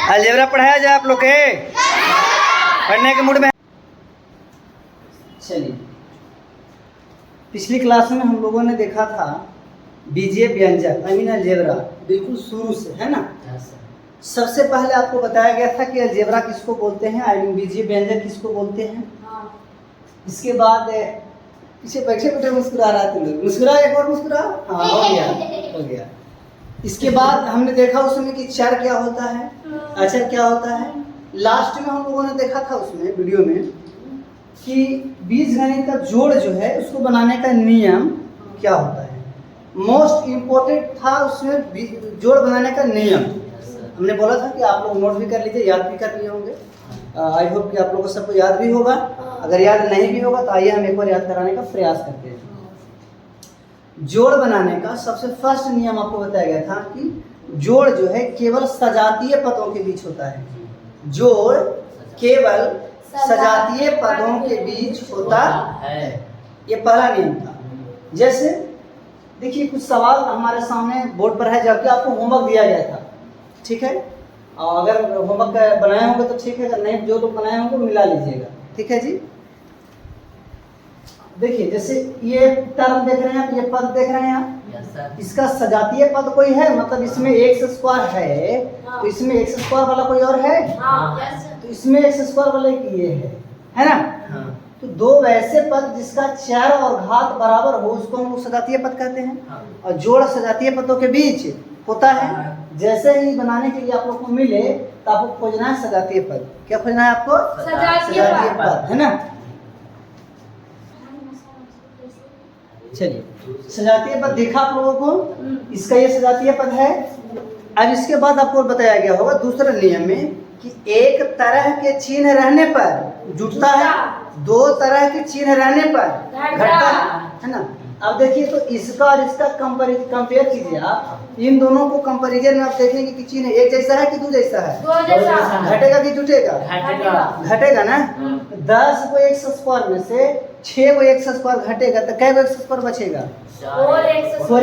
Algebra पढ़ाया जाए आप लोग के पढ़ने के मूड में। चलिए, पिछली क्लास में हम लोगों ने देखा था बीजीय व्यंजक अलजेब्रा बिल्कुल शुरू से, है ना। सबसे पहले आपको बताया गया था कि अलजेब्रा किसको बोलते हैं, बीजीय व्यंजक किसको बोलते हैं। इसके बाद पीछे बैठे बैठे मुस्कुरा रहा था, लोग मुस्कुरा, एक और मुस्कुरा, हाँ हो गया। इसके बाद हमने देखा उसमें कि चर क्या होता है, अचर क्या होता है। लास्ट में हम लोगों ने देखा था उसमें वीडियो में कि बीजगणित का जोड़ जो है उसको बनाने का नियम क्या होता है। मोस्ट इम्पोर्टेंट था उसमें जोड़ बनाने का नियम। हमने बोला था कि आप लोग नोट भी कर लीजिए, याद भी कर लिए होंगे। आई होप कि आप लोगों को सबको याद भी होगा। अगर याद नहीं भी होगा तो आइए हम एक बार याद कराने का प्रयास करते हैं। जोड़ बनाने का सबसे फर्स्ट नियम आपको बताया गया था कि जोड़ जो है केवल सजातीय पदों के बीच होता है। जोड़ केवल सजातीय पदों के बीच होता है, ये पहला नियम था। जैसे देखिए कुछ सवाल हमारे सामने बोर्ड पर है, जबकि आपको होमवर्क दिया गया था, ठीक है। अगर होमवर्क बनाए होंगे तो ठीक है, अगर नहीं जो लोग बनाए होंगे मिला लीजिएगा, ठीक है जी। देखिए जैसे ये टर्म देख रहे हैं आप, ये पद देख रहे हैं आप, इसका सजातीय पद कोई है, मतलब इसमें एक्स स्क्वायर है तो इसमें एक्स स्क्वायर वाला कोई और है, तो इसमें एक्स स्क्वायर वाला ये है ना। तो दो वैसे पद जिसका चर और घात बराबर हो उसको हम लोग सजातीय पद कहते हैं। और जोड़ सजातीय पदों के बीच होता है। जैसे ही बनाने के लिए आप लोग को मिले तो आपको खोजना है सजातीय पद। क्या खोजना है आपको? सजातीय पद, है ना। चलिए, सजातीय पद देखा आप लोगों को, इसका ये सजातीय पद है। अब इसके बाद आपको बताया गया होगा दूसरे नियम में कि एक तरह के चिन्ह रहने पर जुटता है, दो तरह के चिन्ह रहने पर घटता है ना। अब देखिए तो इसका और इसका कंपेयर कीजिए आप, इन दोनों को कंपैरिजन में आप देखेंगे कि चिन्ह एक जैसा है कि दो जैसा है, घटेगा कि जुटेगा? घटेगा ना। 10 को एक्स स्क्वायर में से 6 को एक्स स्क्वायर घटेगा तो कै को एक्स स्क्वायर बचेगा? 4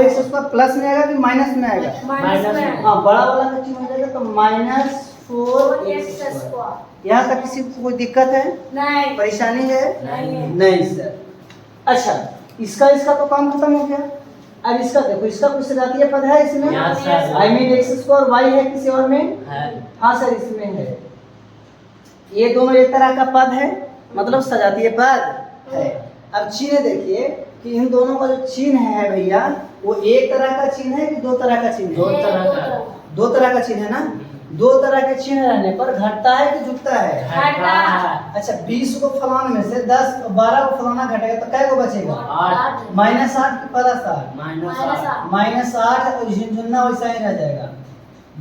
एक्स स्क्वायर प्लस में आएगा कि माइनस में आएगा? हाँ, बड़ा वाला का चिन्ह हो जाएगा तो -4 एक्स स्क्वायर। यहाँ तक किसी को कोई दिक्कत है? नहीं। परेशानी है? नहीं सर। अच्छा, इसका तो काम खत्म हो गया। अब इसका देखो, इसका कुछ सजातीय पद है इसमें? I mean x square y है किसी और में? हाँ सर, इसमें है। ये दोनों एक तरह का पद है, मतलब सजातीय पद है। अब चिन्ह देखिए कि इन दोनों का जो चिन्ह है भैया, वो एक तरह का चिन्ह है कि दो तरह का चिन्ह है? दो तरह का चिन्ह है ना। दो तरह के चिन्ह रहने पर घटता है कि जुटता है? अच्छा, 20 को फलाने में से 12 को फलाना घटेगा तो कै को बचेगा? -8 की +8 -8 और झुनझुना वैसा ही रह जाएगा।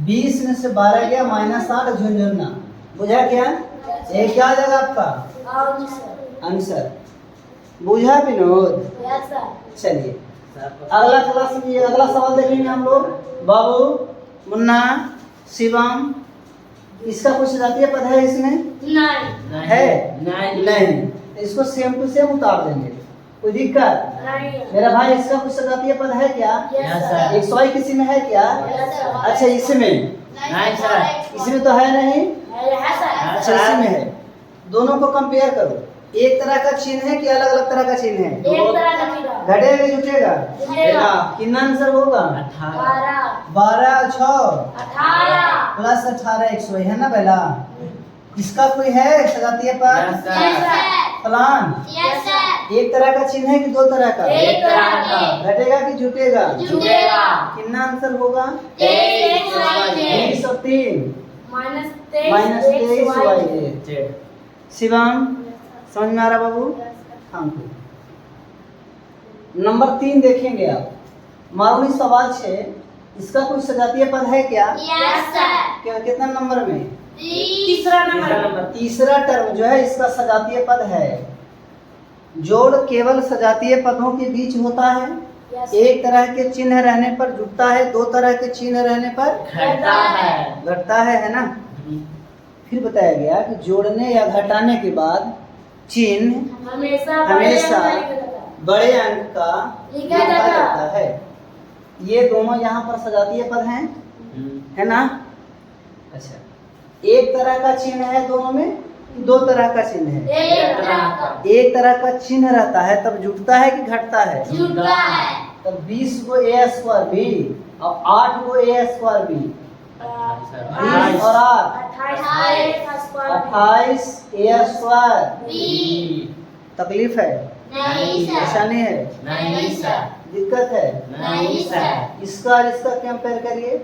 20 में से 12 गया -8 झुनझुना, बुझा क्या? ये क्या आ जाएगा आपका आंसर? बुझा विनोद? चलिए अगला क्लास में अगला सवाल देखेंगे हम लोग। बाबू, मुन्ना, शिवम, इसका कुछ सजातीय पद है इसमें? नहीं है। नहीं। इसको सेम टू सेम उतार देंगे, कोई दिक्कत नहीं। मेरा भाई, इसका कुछ सजातीय पद है क्या? एक्स वाई किसी में है क्या? अच्छा, इसमें इसमें तो है नहीं। अच्छा, इसमें है। दोनों को कंपेयर करो, एक तरह का चिन्ह है कि अलग अलग तरह का चिन्ह है? घटेगा कि जुटेगा? कितना आंसर होगा? 12 6 +18 एक्स वाई है ना पहला। इसका कोई है सजातीय पद? फलान एक तरह का चिन्ह है कि दो तरह का? एक तरह का। घटेगा कि जुटेगा? कितना आंसर होगा? 23 और 3 -23 वाई। शिवम, समझ में आ रहा बाबू? हाँ। नंबर 3 देखेंगे आप, मारूनी सवाल 6, इसका कोई सजातीय पद है क्या? क्या कितना नंबर में? तीसरा टर्म जो है इसका सजातीय पद है। जोड़ केवल सजातीय पदों के बीच होता है। एक तरह के चिन्ह रहने पर जुटता है, दो तरह के चिन्ह रहने पर घटता है ना। फिर बताया गया कि जोड़ने या घटाने के बाद चिन्ह हमेशा बड़े अंक का लिखा जाता है। ये दोनों यहाँ पर सजातीय पद हैं, है ना। अच्छा, एक तरह का चिन्ह है दोनों में, दो तरह का चिन्ह है? एक तरह का। एक तरह का चिन्ह रहता है तब जुटता है कि घटता है? जुटता है। तब 20 को ए स्क्वायर बी और 8 को ए स्क्वायर बी, 20 और 8 28 ए स्क्वायर। तकलीफ है? नहीं सर। परेशानी है? नहीं सर। दिक्कत है? नहीं सर। इसका और इसका कंपेयर करिए।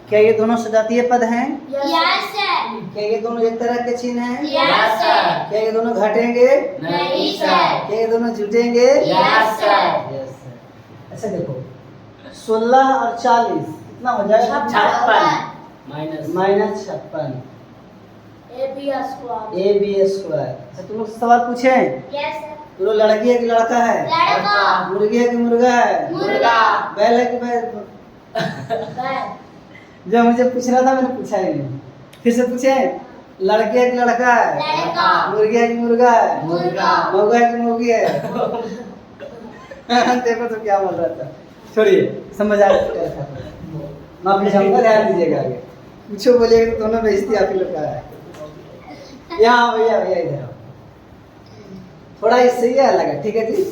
क्या ये दोनों सजातीय पद हैं? Yes sir. क्या ये दोनों एक तरह के चिन्ह हैं? Yes sir. क्या ये दोनों घटेंगे? नहीं सर। क्या ये दोनों जुटेंगे? Yes sir. Yes sir. अच्छा देखो 16 और 40 कितना हो जाएगा? 56 minus 56 AB square. A B square. अच्छा तुम लोग से सवाल पूछे? Yes sir. तुम लोग लड़की है कि लड़का है? लड़का। मुर्गी है कि मुर्गा है? मुर्गा। बैल है कि बैल? बैल। जब मुझे पूछना था मैंने पूछा ही नहीं, फिर से पूछे लड़की है कि लड़का है? लड़का। मुर्गी है कि मुर्गा है? मुर्गा। मौगा है कि मौगी है? देखो तो क्या बोल रहा था। छोड़िए, समझ आ गया। माफी चाहूंगा, ध्यान दीजिएगा आगे। पूछो बोलिएगा तो दोनों बेइज्जती आप ही लोग का है। यहाँ भैया भैया इधर आओ। थोड़ा इससे ही अलग है, ठीक है जी?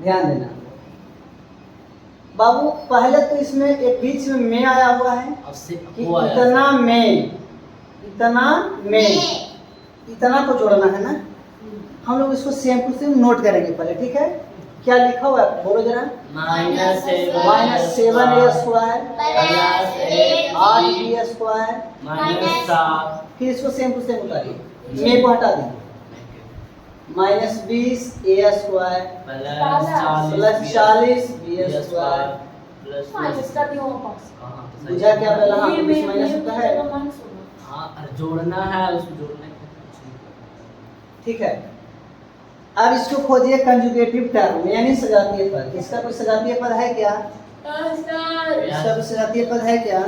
ध्यान देना बाबू। पहले तो इसमें एक बीच में आया हुआ है कि इतना में, इतना में, इतना को जोड़ना है ना। हम लोग इसको सेम टू सेम नोट करेंगे पहले, ठीक है? क्या लिखा हुआ है बोलो जरा? -7 ए स्क्वायर आठ बी स्क्वायर। फिर इसको सेम टू सेम उतारिए, में को हटा दीजिए। -20 ए स्क्वायर प्लस 40 बी स्क्वायर। बुझा क्या पहला? हाँ बीच माइनस होता है, जोड़ना है, उसको जोड़ने ठीक है? अब इसको खोजिए कंजुगेटिव टर्म यानी सजातीय पद। इसका कोई सजातीय पद है क्या? इसका कोई सजातीय पद है क्या?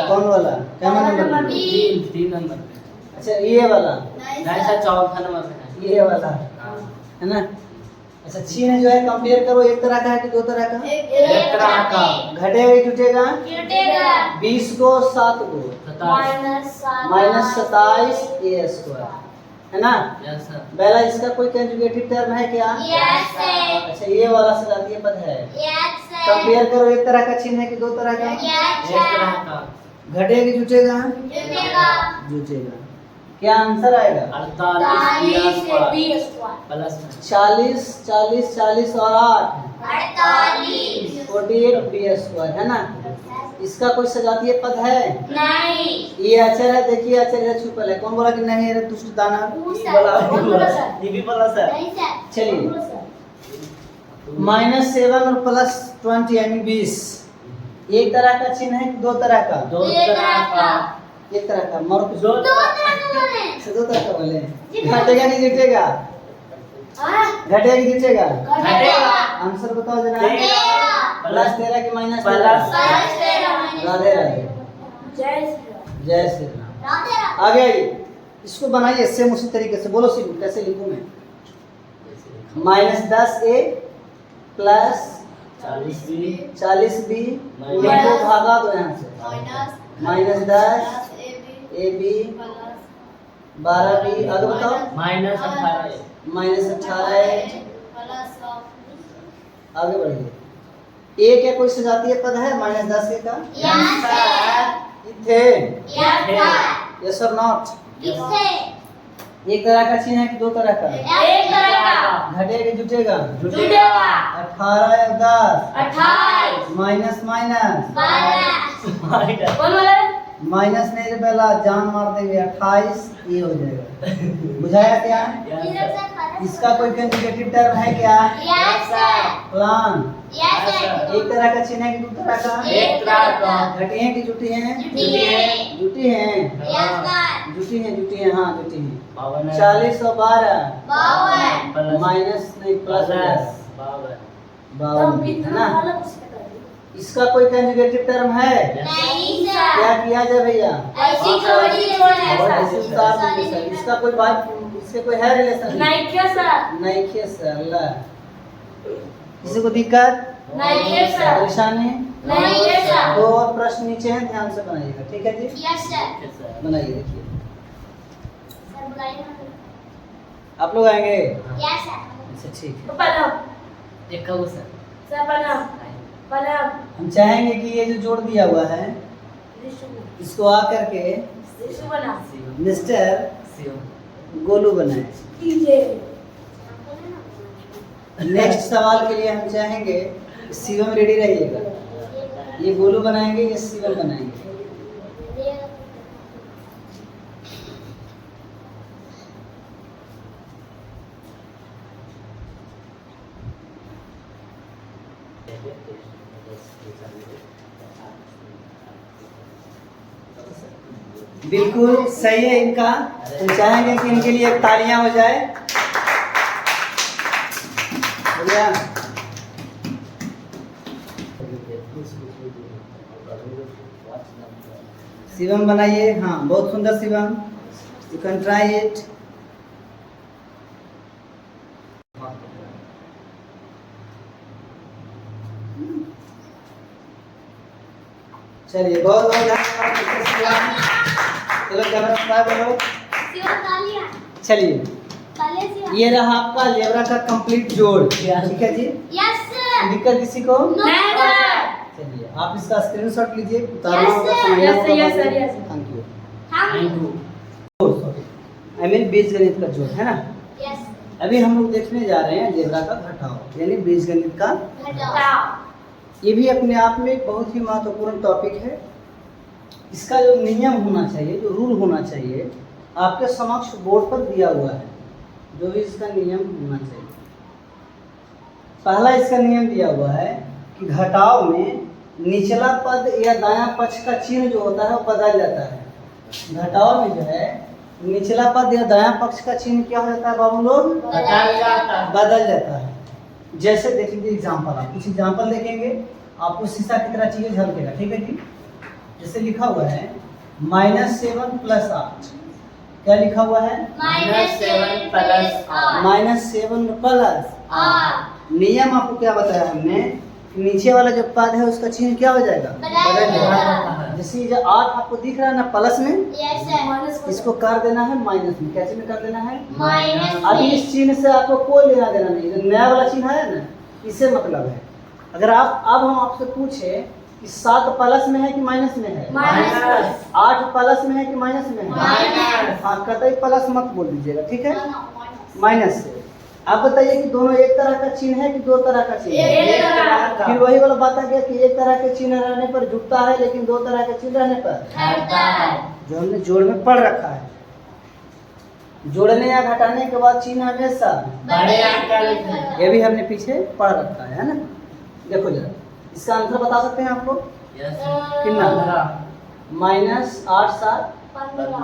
कौन वाला? Camera number? 3 नंबर पे। अच्छा ये वाला, नहीं सर, चौथा नंबर पे है। ये वाला है ना? अच्छा चिन्ह जो है कंपेयर करो, एक तरह का है कि दो तरह का? एक तरह का। घटेगा कि जुटेगा? जुटेगा। 20 को 7 को -27 ए स्क्वायर, है ना? Yes sir. पहला इसका कोई कंजुगेटिव टर्म है क्या? Yes sir. अच्छा ये वाला सजातीय पद है। Yes sir. कंपेयर करो, एक तरह का चिन्ह है कि दो तरह का? यस एक तरह सर। का। घटेगा कि जुटेगा? जुटेगा। जुटेगा। क्या आंसर आएगा? 48 B स्क्वायर प्लस 40 40 40 और 8 48 48 बी स्क्वायर, है ना? इसका कोई सजातीय पद है? नहीं। ये अक्षर है, देखिए अक्षर है छुपल है। कौन बोला कि नहीं है? दुष्ट दाना ये भी बोला सर। नहीं सर। चलिए -7 और +20 यानी 20 एक तरह का चिन्ह है कि दो तरह का? दो तरह का। एक तरह का। मर दो दो तरह का बोले। अच्छा, दो तरह का बोले। घटेगा कि जुटेगा? घटेगा कि जुटेगा? घटेगा। आंसर बताओ जरा। घटेगा। +13 कि -13? प्लस राधे राधे। जय श्री राम। जय श्री राम। राधे राधे। आगे आइए, इसको बनाइए सेम उसी तरीके से। बोलो सीधू कैसे लिखूं मैं? -10 ए प्लस 40 भी 40 बी को भागा दो यहाँ से। -10 ए बी 12 बी। आगे बताओ। -18 -18 आगे बढ़िए। ए क्या कोई सजातीय पद है -10 के का? Yes sir. इथे यस सर। यस और नॉट? किससे? एक तरह का चिन्ह है कि दो तरह का? एक तरह का। घटेगा कि जुटेगा? जुटेगा। 18 और 10 28 माइनस माइनस 12 कौन वाला है? माइनस नहीं रे पहला जान मार देंगे। 28 ये हो जाएगा। बुझाया क्या? इसका कोई कंजुगेटिव टर्म है क्या? Yes sir. Plan yes sir. एक तरह का चिन्ह है कि दो तरह का? एक तरह का। घटी है कि जुटी है? जुटी है। जुटी है। Yes sir. जुटी है हाँ जुटी है। 52 40 और 12 52 माइनस नहीं प्लस 52 है ना? ना? इसका कोई कंजुगेटिव टर्म है? नहीं क्या सर। किया जाए भैया? ऐसी थोड़ी छोड़ना और है ऐसे उतार दीजिए सर। इसका कोई बात, इससे कोई है रिलेशन? नहीं क्या सर? नहीं किया सर। अल्लाह किसी को दिक्कत नहीं क्या सर? परेशानी? नहीं क्या सर? दो और प्रश्न जस्ट नीचे है, ध्यान से बनाइएगा, ठीक है जी। Yes sir. Yes, sir. बनाइए, देखिए सर बुलाइए ना। आप लोग आएंगे। Yes sir. अच्छा ठीक है। एक कहो सर। हम चाहेंगे कि ये जो जोड़ दिया हुआ है इसको आकर के मिस्टर शिव। गोलू बनाए। नेक्स्ट सवाल के लिए हम चाहेंगे शिवम रेडी रहिएगा। ये गोलू बनाएंगे, ये शिवम बनाएंगे। बिल्कुल सही है इनका। तो चाहेंगे कि इनके लिए एक तालियां हो जाए। बढ़िया। शिवम बनाइए। हाँ, बहुत सुंदर Shivam. You can try it. चलिए, बहुत बहुत धन्यवाद। चलो कैमरा सब्सक्राइब करो। शिवा तालियां। चलिए, तालियां शिवा। ये रहा आपका अलजेब्रा का कंप्लीट जोड़, ठीक है जी। Yes sir. दिक्कत किसी को? नहीं सर। चलिए, आप इसका स्क्रीनशॉट लीजिए, उतारना Yes, होगा, sir. समझना Yes, होगा। yes, sir, yes, sir. Thank you. हम आई मीन बीजगणित का जोड़ है ना। यस अभी हम लोग देखने जा रहे हैं अलजेब्रा का घटाव, यानी बीजगणित का। घटाओ। ये भी अपने आप में एक बहुत ही महत्वपूर्ण टॉपिक है। इसका जो नियम होना चाहिए, जो रूल होना चाहिए, आपके समक्ष बोर्ड पर दिया हुआ है। जो भी इसका नियम होना चाहिए। पहला इसका नियम दिया हुआ है कि घटाव में निचला पद या दायां पक्ष का चिन्ह जो होता है वो बदल जाता है। घटाव में जो है निचला पद या दायां पक्ष का चिन्ह क्या हो जाता है बाबू लोग? बदल जाता है। जैसे देख लीजिए एग्जाम्पल, आप कुछ एग्जाम्पल देखेंगे, आपको शीशा की तरह चीजें झलकेगा, ठीक है जी। जैसे लिखा हुआ है -7 + 8। क्या लिखा हुआ है? -7 + 8। -7 प्लस 8। नियम आपको क्या बताया हमने? नीचे वाला जो पद है उसका चिन्ह क्या हो जाएगा? बदल जाएगा। जैसे जो 8 आपको दिख रहा है ना प्लस में, यस सर। इसको कर देना है माइनस में। कैसे में कर देना है? माइनस अभी इस चिन्ह से आपको कोई लेना देना नहीं, जो नया वाला चिन्ह है ना, इससे मतलब है। अगर आप अब हम आपसे पूछे कि 7 प्लस में है कि माइनस में है? माइनस। 8 प्लस में है कि माइनस में है? माइनस। हाँ, कतई प्लस मत बोल दीजिएगा, ठीक है। माइनस से आप बताइए कि दोनों एक तरह का चिन्ह है कि दो तरह का चिन्ह है? एक तरह का। फिर वही वाला बात आ गया कि एक तरह के चिन्ह रहने पर जुटता है, लेकिन दो तरह के चिन्ह रहने पर घटता है। जो हमने जोड़ में पढ़ रखा है। जोड़ने या घटाने के बाद चिन्ह हमेशा बड़े अंक का लिखा। ये भी हमने पीछे पढ़ रखा है ना। देखो जरा, इसका आंसर बता सकते हैं आपको? कितना? -8 7 15।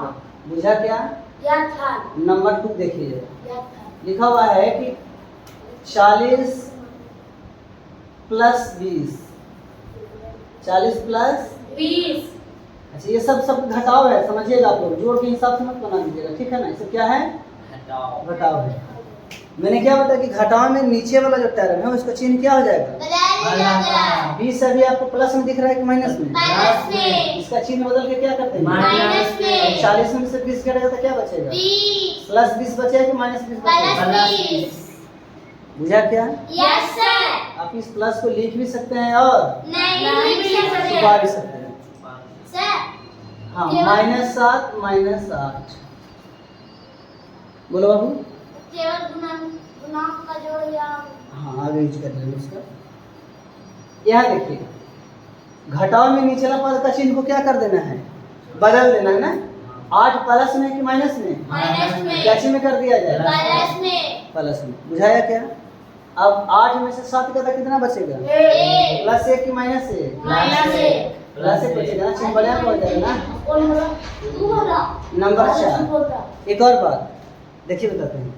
बुझा क्या? या था। नंबर 2 देखिए जरा। या था। लिखा हुआ है कि 40 + 20। 40 + 20। अच्छा, ये सब घटाव है, समझिएगा आप लोग। जोड़ के हिसाब से मत बना दीजिएगा, ठीक है ना। इससे क्या है? घटाव है। मैंने क्या बताया कि घटाव में नीचे वाला जो टर्म है उसका चिन्ह क्या हो जाएगा? बदल जाएगा। 20 अभी आपको प्लस में दिख रहा है कि माइनस में? माइनस में। इसका चिन्ह बदल के क्या करते हैं? माइनस में। 40 में से 20 घटेगा तो क्या बचेगा? 20। +20 बचेगा कि -20 बचेगा? +20। बुझा क्या? Yes sir. आप इस प्लस को लिख भी सकते हैं और नहीं लिख छुपा भी सकते सकते हैं। सर। हाँ, केवल- -7 -8। बोलो बाबू। केवल गुणांक का जोड़ या हाँ, आगे यूज कर लेंगे उसका। यहाँ देखिए, घटाव में निचला पद का चिन्ह को क्या कर देना है? बदल देना है ना। 8 प्लस में कि माइनस में? माइनस में। कैसे में कर दिया जाए? प्लस में। प्लस में। बुझाया क्या? अब 8 में से 7 का कितना बचेगा? एक। +1 कि -1? -1। +1 बचेगा ना, चिन्ह बढ़िया हो जाएगा ना। कौन बोला? तू बोला। नंबर 4। एक और बात देखिए, बताते हैं।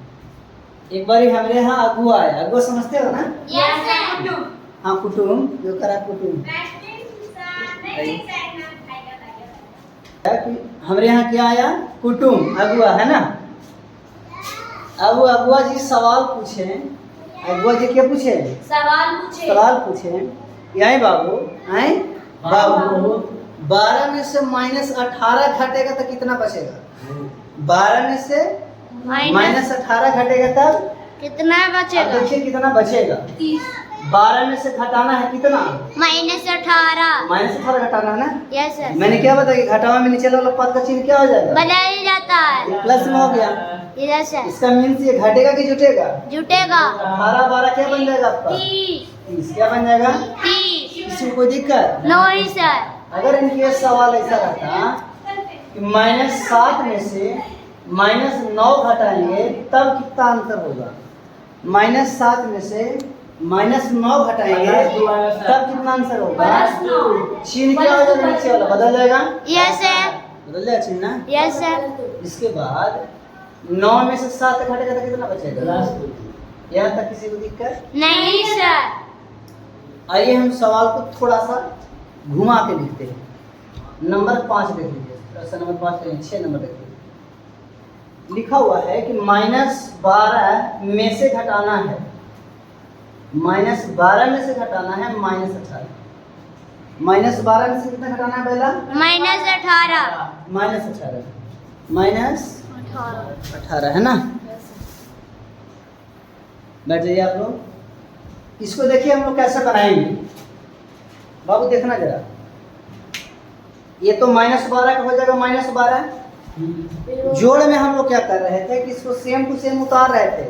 एक बार हमारे यहाँ अगुआ आया। अगुआ समझते हो ना? Yes sir. हाँ, कुटुम जो करा कुटुम। कि हमारे यहाँ क्या आया? कुटुम, अगुआ, है ना। अब अगुआ जी सवाल पूछे। अगुआ जी क्या पूछे? सवाल पूछे। सवाल पूछे। यही बाबू, आए बाबू, 12 में से -18 घटेगा तो कितना बचेगा? 12 में से -18 घटेगा तब कितना अब बचेगा? देखिए कितना बचेगा। 12 में से घटाना है कितना? -18। -18 घटाना है ना। Yes sir. मैंने क्या बताया कि घटावा में नीचे वाला पद का चिन्ह क्या हो जाएगा? बदल जाता है। ये प्लस में हो गया। Yes sir. इसका मीन्स ये घटेगा कि जुटेगा? जुटेगा। 18 12 क्या बन जाएगा आपका? 30। क्या बन जाएगा? 30। इसमें कोई दिक्कत? नहीं सर। अगर इनके सवाल ऐसा रहता कि -7 में से -9 घटाएंगे तब कितना अंतर होगा? -7 में से -9 घटाएंगे तब कितना आंसर होगा? चिन्ह क्या हो जाएगा? नीचे वाला बदल जाएगा। Yes sir. बदल जाएगा चिन्ह ना? Yes sir. इसके बाद 9 में से 7 घटेगा तो कितना बचेगा? यहाँ तक किसी को दिक्कत? नहीं सर। आइए हम सवाल को थोड़ा सा घुमा के लिखते हैं। नंबर 5 देख लीजिए। प्रश्न नंबर 5 6 नंबर देख लीजिए। लिखा हुआ है कि -12 में से घटाना है, -12 में से घटाना है -18। -12 में से कितना घटाना है पहला? -18। -18 है ना। बैठ जाइए आप लोग। इसको देखिए हम लोग कैसे बनाएंगे। बाबू देखना जरा, ये तो -12 का हो जाएगा -12। जोड़ में हम लोग क्या कर रहे थे कि इसको सेम टू सेम उतार रहे थे,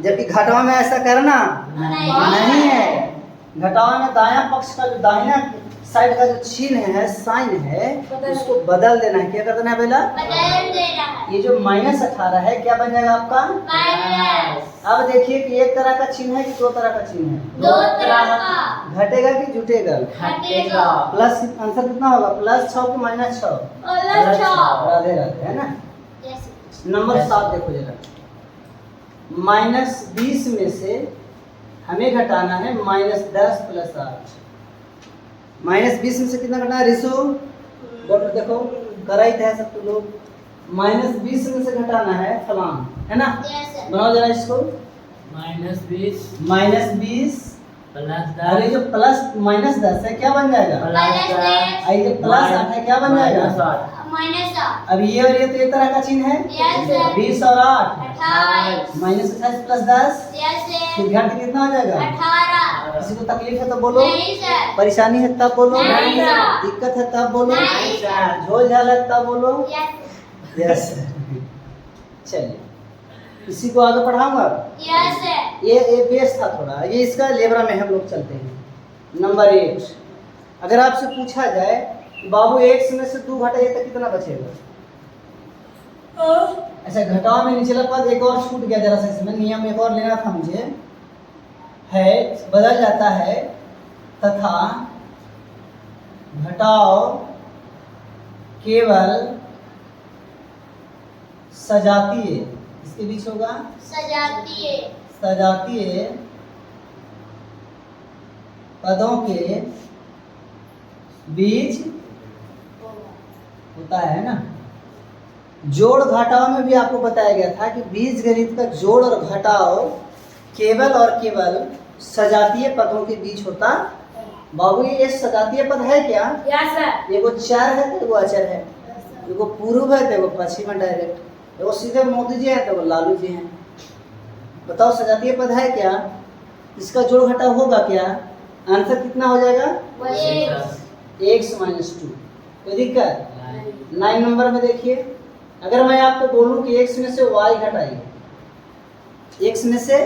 जबकि घटाव में ऐसा करना नहीं है। घटाव में दायां पक्ष का जो दाहिना साइड का जो चिन्ह है, साइन है, उसको बदल देना है। क्या कर देना है पहला? बदल देना है। ये जो -18 है क्या बन जाएगा आपका? माइनस। अब देखिए कि एक तरह का चिन्ह है कि दो तरह का चिन्ह है? 2 तरह का। घटेगा कि जुटेगा? घटेगा। प्लस आंसर कितना होगा? +6 कि -6? +6। राधे राधे है ना। यस। नंबर 7 देखो जरा। -20 में से हमें घटाना है -10 + 8। -20 में से कितना घटाना है रिसु? बोलो देखो, कराई है सब तो लोग। -20 में से घटाना है फलान, है ना। Yes sir. बनाओ जरा इसको। -20 -20 +10 अरे जो प्लस -10 है क्या बन जाएगा? +10 ये +8 है क्या बन जाएगा? -8। अब ये और ये तो एक तरह का चिन्ह है। Yes sir. 20 और 8 28। -28 + 10 यस सर। फिर घट कितना हो जाएगा? 18। किसी को तकलीफ है तो बोलो, नहीं सर। परेशानी है तब बोलो, नहीं सर। दिक्कत है तब बोलो, नहीं सर। झोल झाल है तब बोलो। यस। यस। चलिए इसी को आगे पढ़ाऊंगा। Yes sir. ये बेस था थोड़ा, ये इसका लेबरा में हम लोग चलते हैं। नंबर 8, अगर आपसे पूछा जाए बाबू 1 में से 2 घटाइए तो कितना बचेगा? अच्छा घटाओ में निचला पद एक और छूट गया जरा सा, इसमें नियम एक और लेना था मुझे। है बदल जाता है तथा घटाओ केवल सजातीय, इसके बीच होगा सजातीय पदों के बीच होता है ना। जोड़ घटाव में भी आपको बताया गया था कि बीज गणित का जोड़ और घटाव केवल और केवल सजातीय पदों के बीच होता। बाबू ये सजातीय पद है क्या? Yes sir. एगो चर है तो एगो अचर है, एगो पूर्व है तो एगो पश्चिम है डायरेक्ट, एगो सीधे मोदी जी है तो एगो लालू जी हैं। बताओ सजातीय पद है क्या? इसका जोड़ घटाव होगा क्या? आंसर कितना हो जाएगा? 1 - 2। कोई दिक्कत? 9 नंबर में देखिए, अगर मैं आपको बोलूं कि x में से y घटाइए, x में से,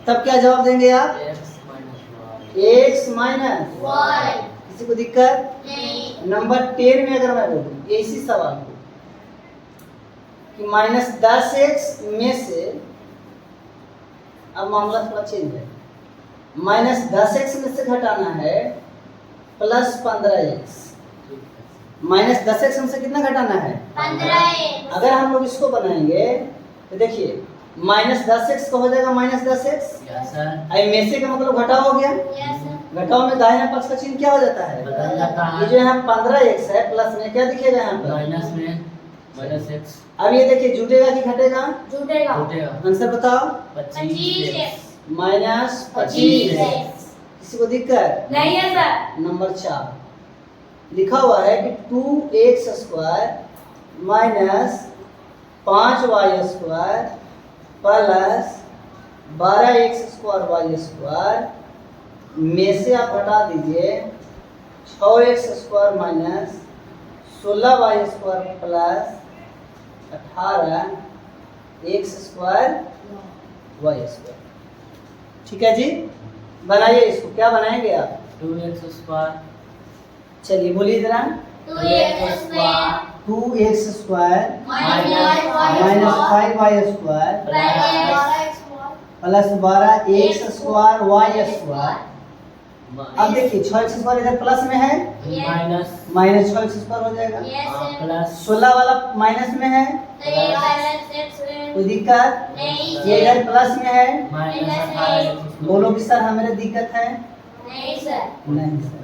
तब क्या जवाब देंगे आप? x - y। किसी को दिक्कत? नहीं। नंबर 10 में अगर मैं बोलूं इसी सवाल को कि -10x में से, अब मामला थोड़ा चेंज है, -10x में से घटाना है +15x। -10x में से कितना घटाना है? 15x। अगर हम लोग इसको बनाएंगे तो देखिए -10x का हो जाएगा -10x, आई में से का मतलब घटाव हो गया। Yes sir. घटाव में दाहिना पक्ष का चिन्ह क्या हो जाता है? बदल जाता है। ये जो यहाँ 15x है प्लस में क्या दिखेगा यहाँ पर? माइनस में -x अब ये देखिए जुटेगा कि घटेगा? जुटेगा। आंसर बताओ। 25x। -25। 25x। किसी को दिक्कत? नहीं है सर। नंबर 4, लिखा हुआ है कि 2x² minus 5y² plus 12x² में से आप हटा दीजिए 6x² minus 16y² plus 18x²y²। ठीक है जी, बनाइए इसको। क्या बनाएंगे आप? 2x²। चलिए बोलिए जरा। 2x² minus 5y² plus 12x²y²। अब देखिए 6x² इधर प्लस में है, माइनस माइनस 6x² हो जाएगा। प्लस 16 वाला माइनस में है, कोई दिक्कत? ये इधर प्लस में है, माइनस 18x²। बोलो कि सर हमें दिक्कत है। नहीं सर। नहीं सर।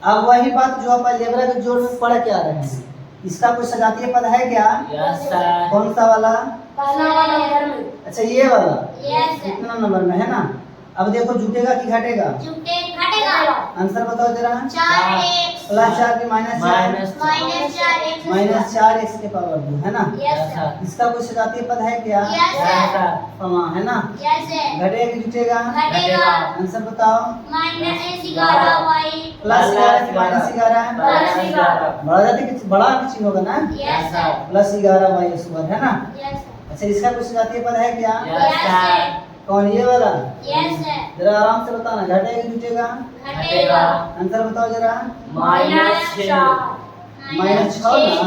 अब वही बात जो आप अलजेब्रा के जोड़ में पढ़ के आ रहे हैं, इसका कोई सजातीय पद है क्या? Yes sir. कौन सा वाला? पहला वाला नंबर में। अच्छा ये वाला यस सर। कितना नंबर में है ना? अब देखो जुटेगा कि घटेगा? जुटे घटेगा। आंसर बताओ जरा। 4x प्लस 4 की minus 4 minus minus 4x minus 4x के पावर 2 है ना? Yes sir. इसका कोई सजातीय पद है क्या? Yes sir. हाँ है ना? Yes sir. घटेगा कि जुटेगा? घटेगा। आंसर बताओ। माइनस 11y प्लस 11 की माइनस 11 प्लस 11। बढ़ा जाते कि बड़ा किसी होगा ना? Yes sir. प्लस 11y² है ना? Yes sir. अच्छा इसका कुछ सजातीय पद है क्या? Yes sir. कौन ये वाला? Yes sir. जरा आराम से बताना, घटेगा कि जुटेगा? घटेगा। आंसर बताओ जरा। माइनस 6। माइनस 6 ना?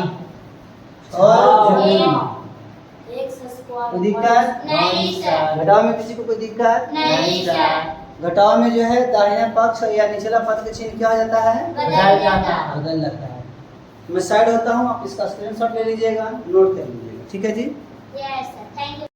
और कोई दिक्कत? नहीं सर। घटाव में किसी को कोई दिक्कत? नहीं सर। घटाव में जो है दाहिने पक्ष या निचला पद के चिन्ह क्या हो जाता है? बदल जाता। बदल जाता है। मैं साइड होता हूँ, आप इसका स्क्रीनशॉट ले लीजिएगा, नोट कर लीजिएगा। ठीक है जी। Yes sir. Thank you.